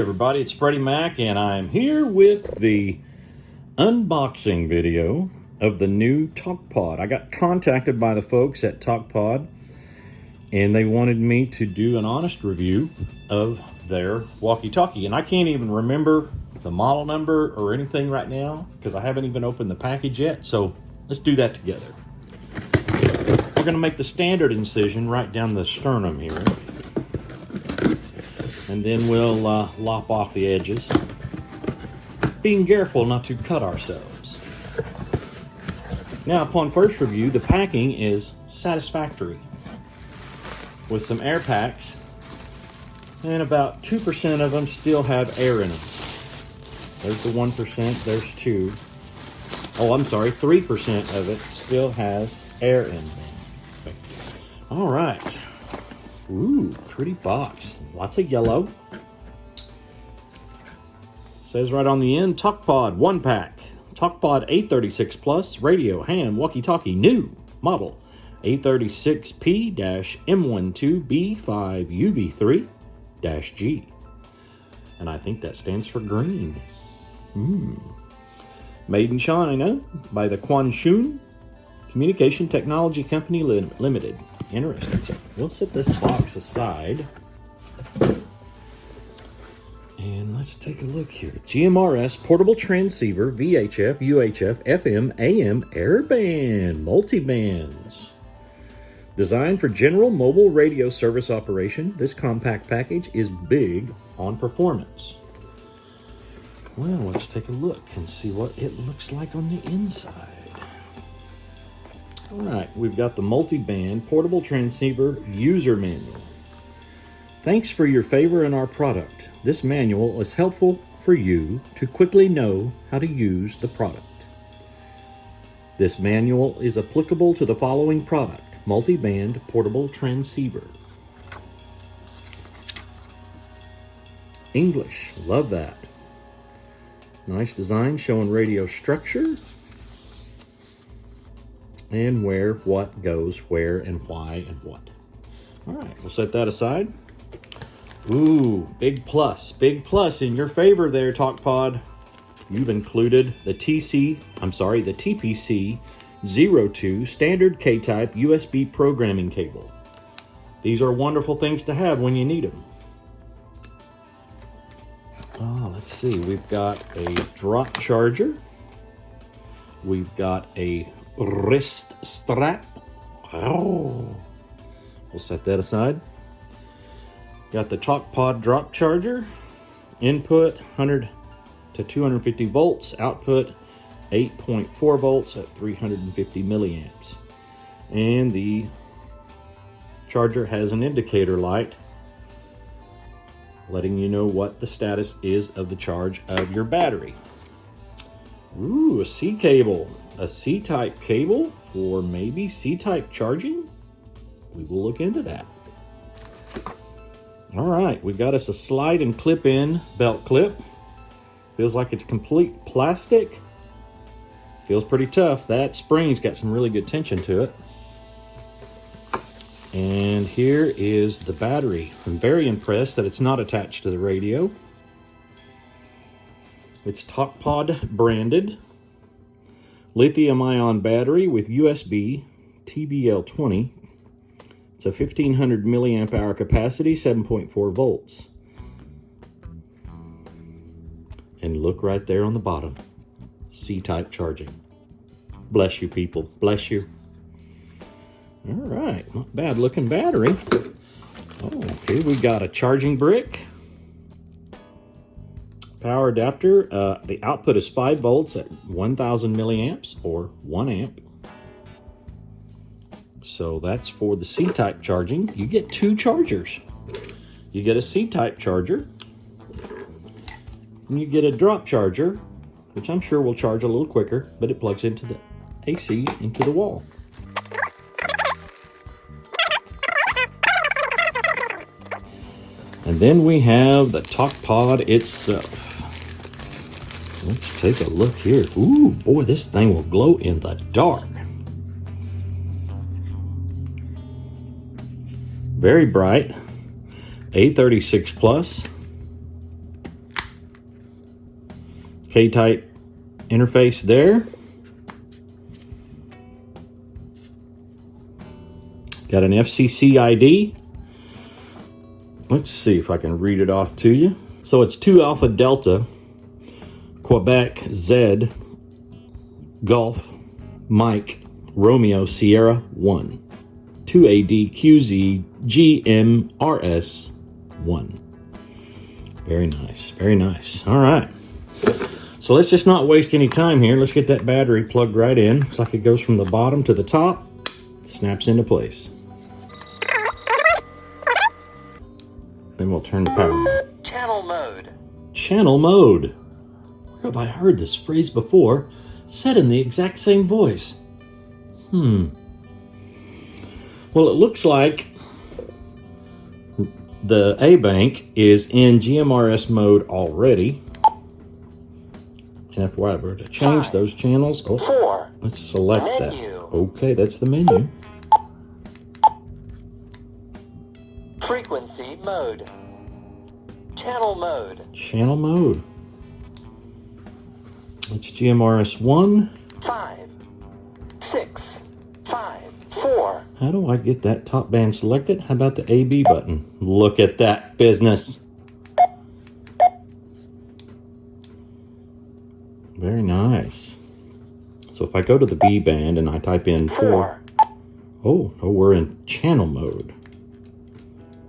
everybody, it's Freddie Mac, and I'm here with the unboxing video of the new Talkpod. I got contacted by the folks at Talkpod, and they wanted me to do an honest review of their walkie-talkie. And I can't even remember the model number or anything right now because I haven't even opened the package yet, so let's do that together. We're going to make the standard incision right down the sternum here. And then we'll lop off the edges, being careful not to cut ourselves. Now, upon first review, the packing is satisfactory, with some air packs, and about 2% of them still have air in them. There's the 1%, there's 2. Oh, I'm sorry, 3% of it still has air in them. Okay. All right. Ooh, pretty box. Lots of yellow. Says right on the end, Talkpod 1-pack. Talkpod A36 Plus radio, ham, walkie-talkie, new model A36P-M12B5UV3-G. And I think that stands for green. Made in China by the Quanshun Communication Technology Company Limited. Interesting. So we'll set this box aside. And let's take a look here. GMRS portable transceiver, VHF, UHF, FM, AM, airband, multibands. Designed for general mobile radio service operation, this compact package is big on performance. Well, let's take a look and see what it looks like on the inside. All right, we've got the multi-band portable transceiver user manual. Thanks for your favor in our product. This manual is helpful for you to quickly know how to use the product. This manual is applicable to the following product: multi-band portable transceiver. English, love that. Nice design showing radio structure. And where what goes where and why and what. All right, we'll set that aside. Ooh, big plus in your favor there, Talkpod. You've included the TPC-02 standard K-type USB programming cable. These are wonderful things to have when you need them. Let's see, we've got a drop charger. We've got a wrist strap. We'll set that aside. Got the Talkpod drop charger. Input 100 to 250 volts. Output 8.4 volts at 350 milliamps. And the charger has an indicator light letting you know what the status is of the charge of your battery. Ooh, a C cable. A C-type cable for maybe C-type charging? We will look into that. All right, we got us a slide and clip-in belt clip. Feels like it's complete plastic. Feels pretty tough. That spring's got some really good tension to it. And here is the battery. I'm very impressed that it's not attached to the radio. It's Talkpod branded. Lithium-ion battery with USB TBL20. It's a 1500 milliamp hour capacity, 7.4 volts. And look right there on the bottom, C-type charging. Bless you, people, bless you. All right, not bad looking battery. Oh, here we got a charging brick. Power adapter, the output is 5 volts at 1000 milliamps or 1 amp. So that's for the C-type charging. You get 2 chargers. You get a C-type charger, and you get a drop charger, which I'm sure will charge a little quicker, but it plugs into the AC into the wall. And then we have the Talkpod itself. Let's take a look here. Ooh, boy, this thing will glow in the dark. Very bright. A36 Plus. K-type interface there. Got an FCC ID. Let's see if I can read it off to you. So it's 2 Alpha Delta, Quebec Z, Golf, Mike, Romeo, Sierra 1, 2 AD QZ GMRS 1. Very nice, very nice. All right. So let's just not waste any time here. Let's get that battery plugged right in. Looks like it goes from the bottom to the top, snaps into place. Then we'll turn the power on. Channel mode. Channel mode. Where have I heard this phrase before, said in the exact same voice? Well, it looks like the A-Bank is in GMRS mode already. And if I were to change those channels, let's select that. Okay, that's the menu. Frequency mode. Channel mode. Channel mode. It's GMRS 1. 5, 6, 5, 4. How do I get that top band selected? How about the AB button? Look at that business. Very nice. So if I go to the B band and I type in 4. Oh, we're in channel mode.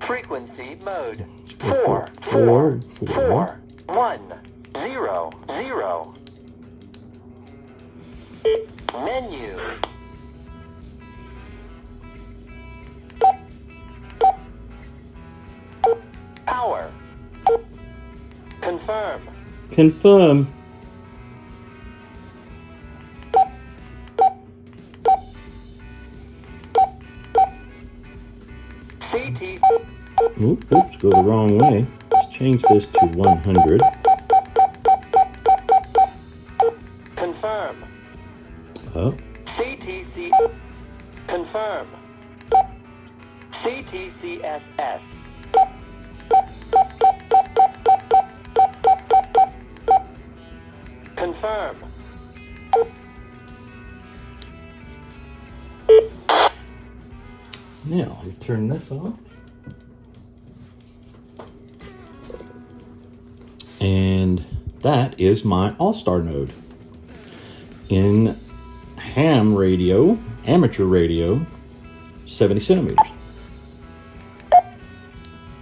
Frequency mode. 4, 4, 4, 1, 0, 0. Menu. Power. Confirm. Confirm. CT. Oops, go the wrong way. Let's change this to 100. Confirm. Oh. CTC. Confirm. CTCSS. Confirm. Now, we turn this off. And that is my All-Star node. In ham radio, amateur radio, 70 centimeters.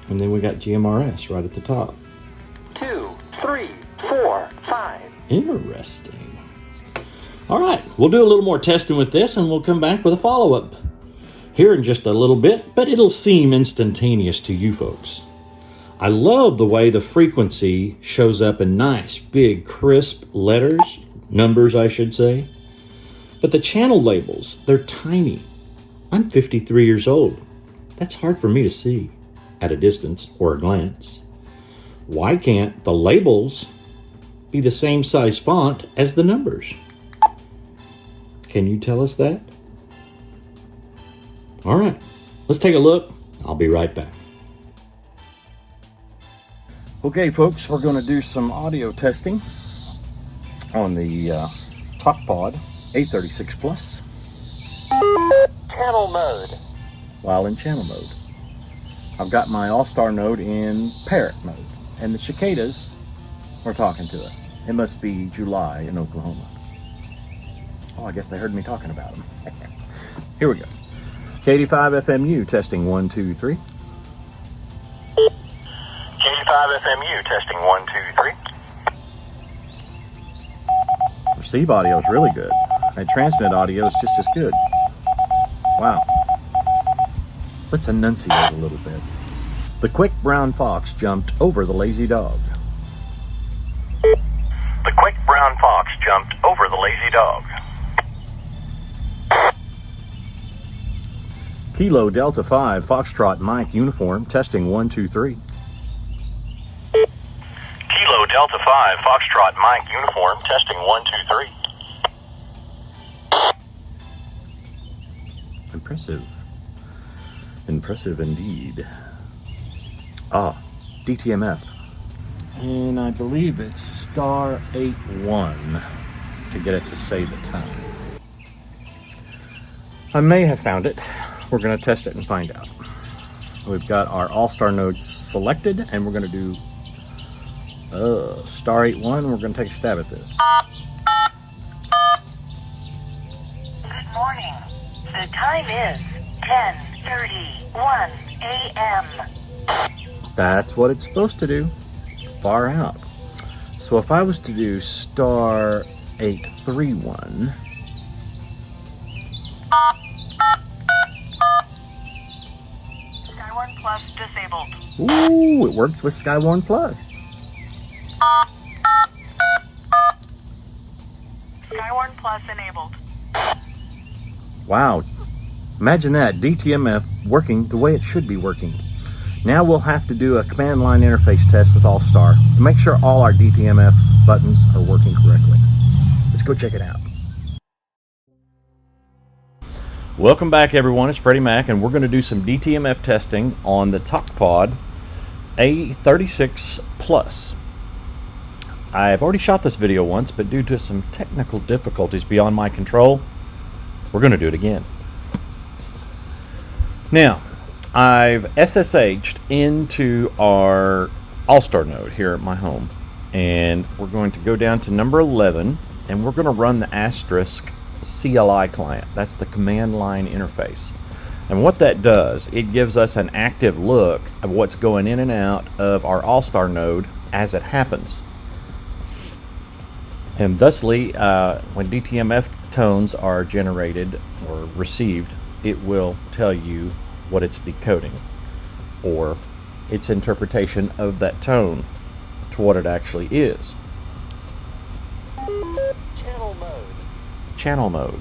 And then we got GMRS right at the top. 2, 3, 4, 5. Interesting. All right, we'll do a little more testing with this and we'll come back with a follow-up here in just a little bit, but it'll seem instantaneous to you folks. I love the way the frequency shows up in nice, big, crisp letters, numbers I should say. But the channel labels, they're tiny. I'm 53 years old. That's hard for me to see at a distance or a glance. Why can't the labels be the same size font as the numbers? Can you tell us that? All right, let's take a look. I'll be right back. Okay, folks, we're going to do some audio testing on the Talkpod A36 Plus. Channel mode. While in channel mode. I've got my All-Star node in parrot mode, and the cicadas are talking to us. It must be July in Oklahoma. Oh, I guess they heard me talking about them. Here we go. K85 FMU testing 1, 2, 3. K85 FMU testing 1, 2, 3. Receive audio is really good. And transmit audio is just as good. Wow. Let's enunciate a little bit. The quick brown fox jumped over the lazy dog. The quick brown fox jumped over the lazy dog. Kilo Delta 5 Foxtrot Mike uniform testing 1, 2, 3. Kilo Delta 5 Foxtrot Mike uniform testing 1, 2, 3. Impressive. Impressive indeed. Ah, DTMF. And I believe it's star 81 to get it to say the time. I may have found it. We're going to test it and find out. We've got our all-star node selected, and we're going to do star 81. We're going to take a stab at this. Good morning. The time is 10:31 a.m. That's what it's supposed to do. Far out. So if I was to do star 831, Skywarn Plus disabled. ooh, it works with Skywarn Plus. Skywarn Plus enabled. Wow. Imagine that, DTMF working the way it should be working. Now we'll have to do a command line interface test with All-Star to make sure all our DTMF buttons are working correctly. Let's go check it out. Welcome back, everyone. It's Freddie Mac, and we're going to do some DTMF testing on the Talkpod A36 Plus. I've already shot this video once, but due to some technical difficulties beyond my control, we're going to do it again. Now, I've SSH'd into our All-Star node here at my home, and we're going to go down to number 11, and we're going to run the asterisk CLI client. That's the command line interface. And what that does, it gives us an active look of what's going in and out of our All-Star node as it happens. And thusly, when DTMF tones are generated or received, it will tell you what it's decoding, or its interpretation of that tone to what it actually is. Channel mode. Channel mode.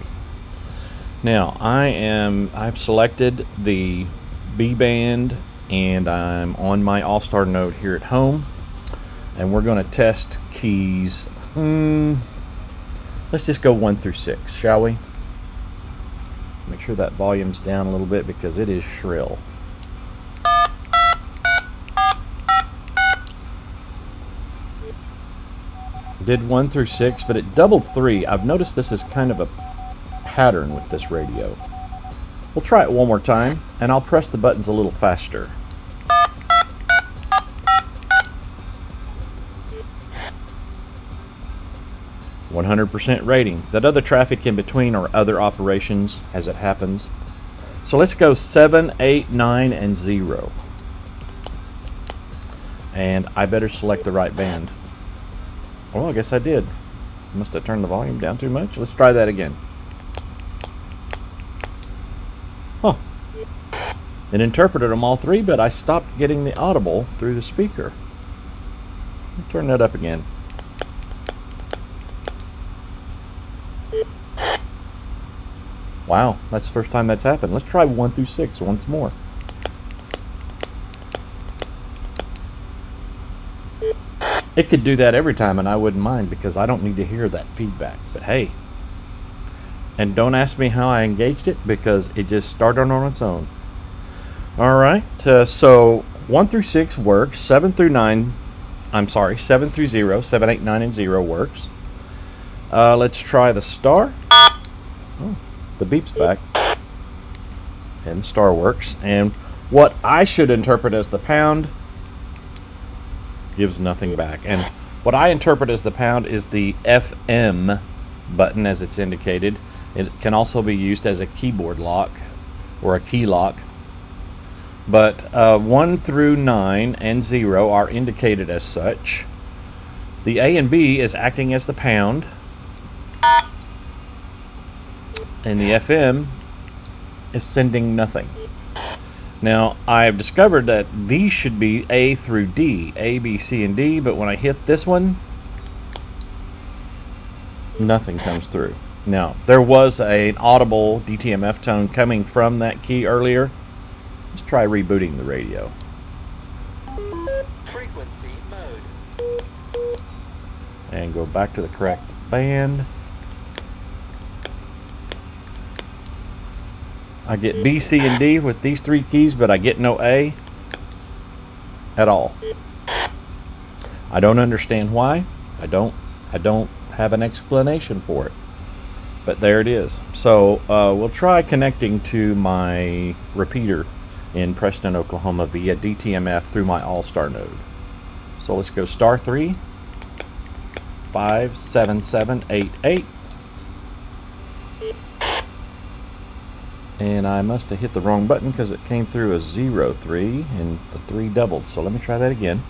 Now I've selected the B band, and I'm on my All-Star node here at home, and we're going to test keys. Let's just go 1 through 6, shall we? Make sure that volume's down a little bit because it is shrill. Did 1 through 6, but it doubled 3. I've noticed this is kind of a pattern with this radio. We'll try it one more time, and I'll press the buttons a little faster. %, rating. That other traffic in between are other operations as it happens. So let's go 7, 8, 9, and 0. And I better select the right band. Well, I guess I did. Must have turned the volume down too much. Let's try that again. Huh. It interpreted them all three, but I stopped getting the audible through the speaker. Let me turn that up again. Wow, that's the first time that's happened. Let's try 1 through 6 once more. It could do that every time, and I wouldn't mind because I don't need to hear that feedback. But hey, and don't ask me how I engaged it because it just started on its own. All right, so 1 through 6 works. 7 through 0, 7, 8, 9, and 0 works. Let's try the star. Oh, the beep's back. And the star works. And what I should interpret as the pound gives nothing back. And what I interpret as the pound is the FM button as it's indicated. It can also be used as a keyboard lock or a key lock. But 1 through 9 and 0 are indicated as such. The A and B is acting as the pound. And the FM is sending nothing. Now, I've discovered that these should be A through D, A, B, C, and D, but when I hit this one, nothing comes through. Now, there was an audible DTMF tone coming from that key earlier. Let's try rebooting the radio. Frequency mode. And go back to the correct band. I get B, C, and D with these three keys, but I get no A at all. I don't understand why. I don't have an explanation for it, but there it is. So we'll try connecting to my repeater in Preston, Oklahoma via DTMF through my All-Star node. So let's go star 3 57788. And I must have hit the wrong button because it came through a 03 and the 3 doubled. So let me try that again.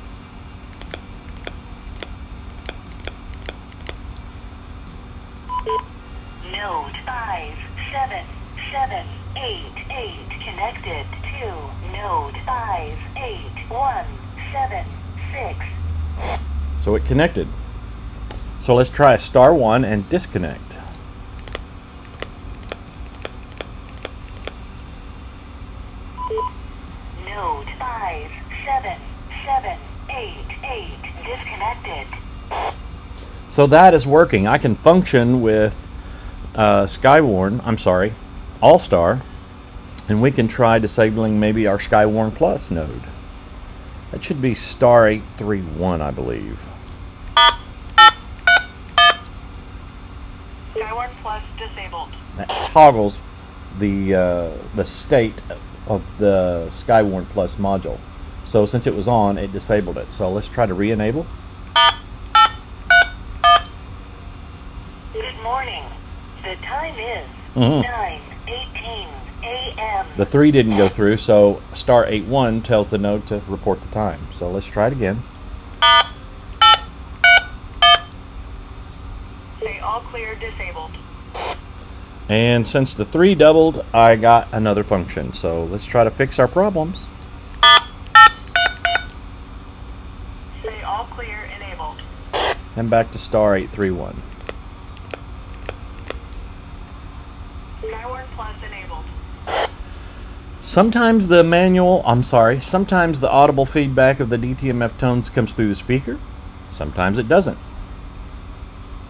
Node 57788 connected to node 58176. So it connected. So let's try star 1 and disconnect. Node 57788 disconnected. So that is working. I can function with All-Star, and we can try disabling maybe our Skywarn Plus node. That should be star 831, I believe. Skywarn Plus disabled. That toggles the state of the Skywarn Plus module. So since it was on, it disabled it. So let's try to re-enable. Good morning. The time is 9:18 a.m. The 3 didn't go through, so star 81 tells the node to report the time. So let's try it again. Say all clear disabled. And since the 3 doubled, I got another function. So let's try to fix our problems. Say all clear enabled. And back to star 831. Skywarn Plus enabled. Sometimes sometimes the audible feedback of the DTMF tones comes through the speaker. Sometimes it doesn't.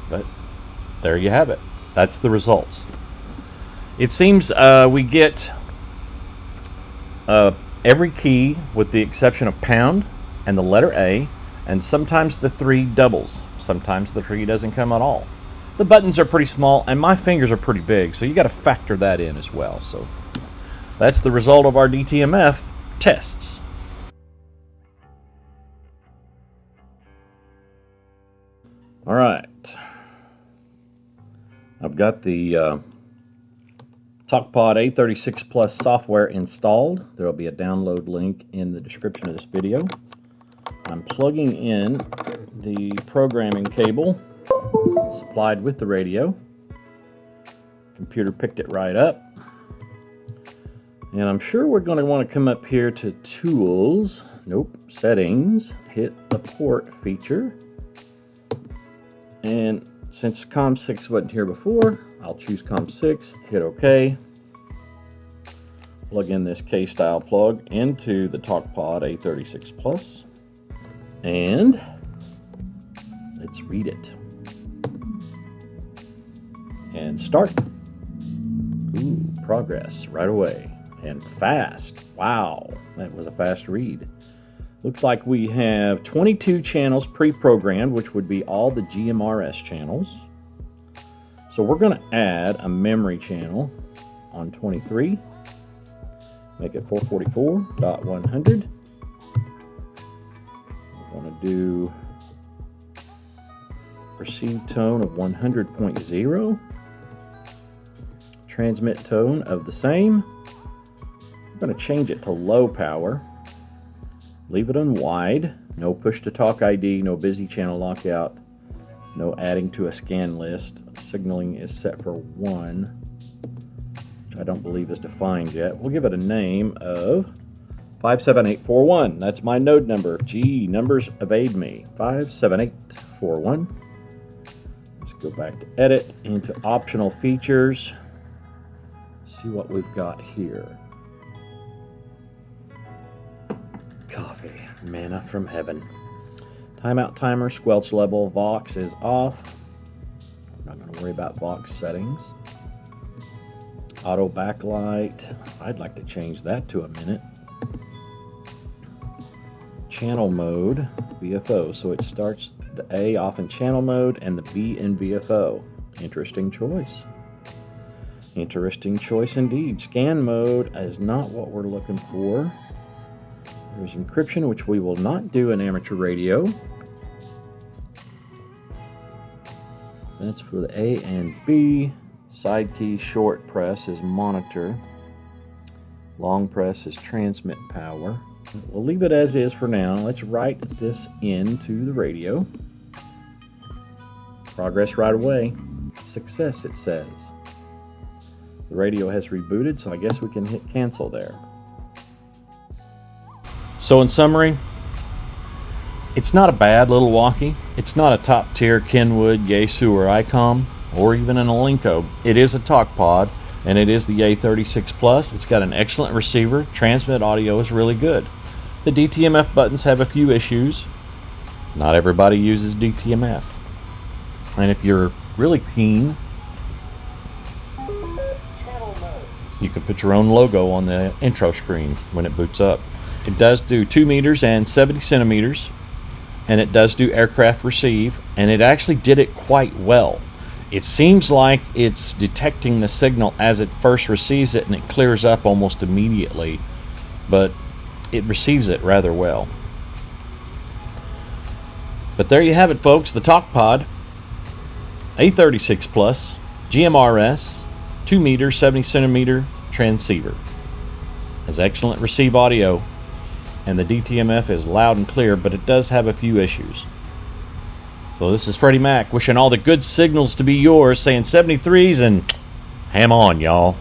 But there you have it. That's the results. It seems we get every key with the exception of pound and the letter A, and sometimes the 3 doubles. Sometimes the 3 doesn't come at all. The buttons are pretty small, and my fingers are pretty big, so you got to factor that in as well. So that's the result of our DTMF tests. All right. I've got the Talkpod A36 Plus software installed. There will be a download link in the description of this video. I'm plugging in the programming cable supplied with the radio. Computer picked it right up. And I'm sure we're going to want to come up here to Tools, Settings, hit the Port feature. And since COM6 wasn't here before, I'll choose COM6, hit OK. Plug in this K-style plug into the Talkpod A36 Plus. And let's read it. And start. Ooh, progress right away. And fast. Wow, that was a fast read. Looks like we have 22 channels pre-programmed, which would be all the GMRS channels. So we're going to add a memory channel on 23. Make it 444.100. We're going to do received tone of 100.0. Transmit tone of the same. I'm going to change it to low power. Leave it on wide. No push to talk ID, no busy channel lockout, no adding to a scan list. Signaling is set for 1, which I don't believe is defined yet. We'll give it a name of 57841. That's my node number. Gee, numbers evade me. 57841. Let's go back to edit, into optional features. See what we've got here. Coffee, manna from heaven. Timeout timer, squelch level, Vox is off. I'm not going to worry about Vox settings. Auto backlight, I'd like to change that to a minute. Channel mode, BFO, so it starts the A off in channel mode, and the B in VFO. Interesting choice. Interesting choice indeed. Scan mode is not what we're looking for. There's encryption, which we will not do in amateur radio. That's for the A and B. Side key short press is monitor. Long press is transmit power. We'll leave it as is for now. Let's write this into the radio. Progress right away. Success, it says. The radio has rebooted, so I guess we can hit cancel there. So in summary, it's not a bad little walkie. It's not a top-tier Kenwood, Yaesu, or ICOM, or even an Alinco. It is a Talkpod, and it is the A36 Plus. It's got an excellent receiver. Transmit audio is really good. The DTMF buttons have a few issues. Not everybody uses DTMF. And if you're really keen, you can put your own logo on the intro screen when it boots up. It does do 2 meters and 70 centimeters, and it does do aircraft receive, and it actually did it quite well. It seems like it's detecting the signal as it first receives it, and it clears up almost immediately, but it receives it rather well. But there you have it, folks, the Talkpod A36 Plus GMRS 2 meter 70 centimeter transceiver. Has excellent receive audio, and the DTMF is loud and clear, but it does have a few issues. So this is Freddie Mac wishing all the good signals to be yours, saying 73s and ham on, y'all.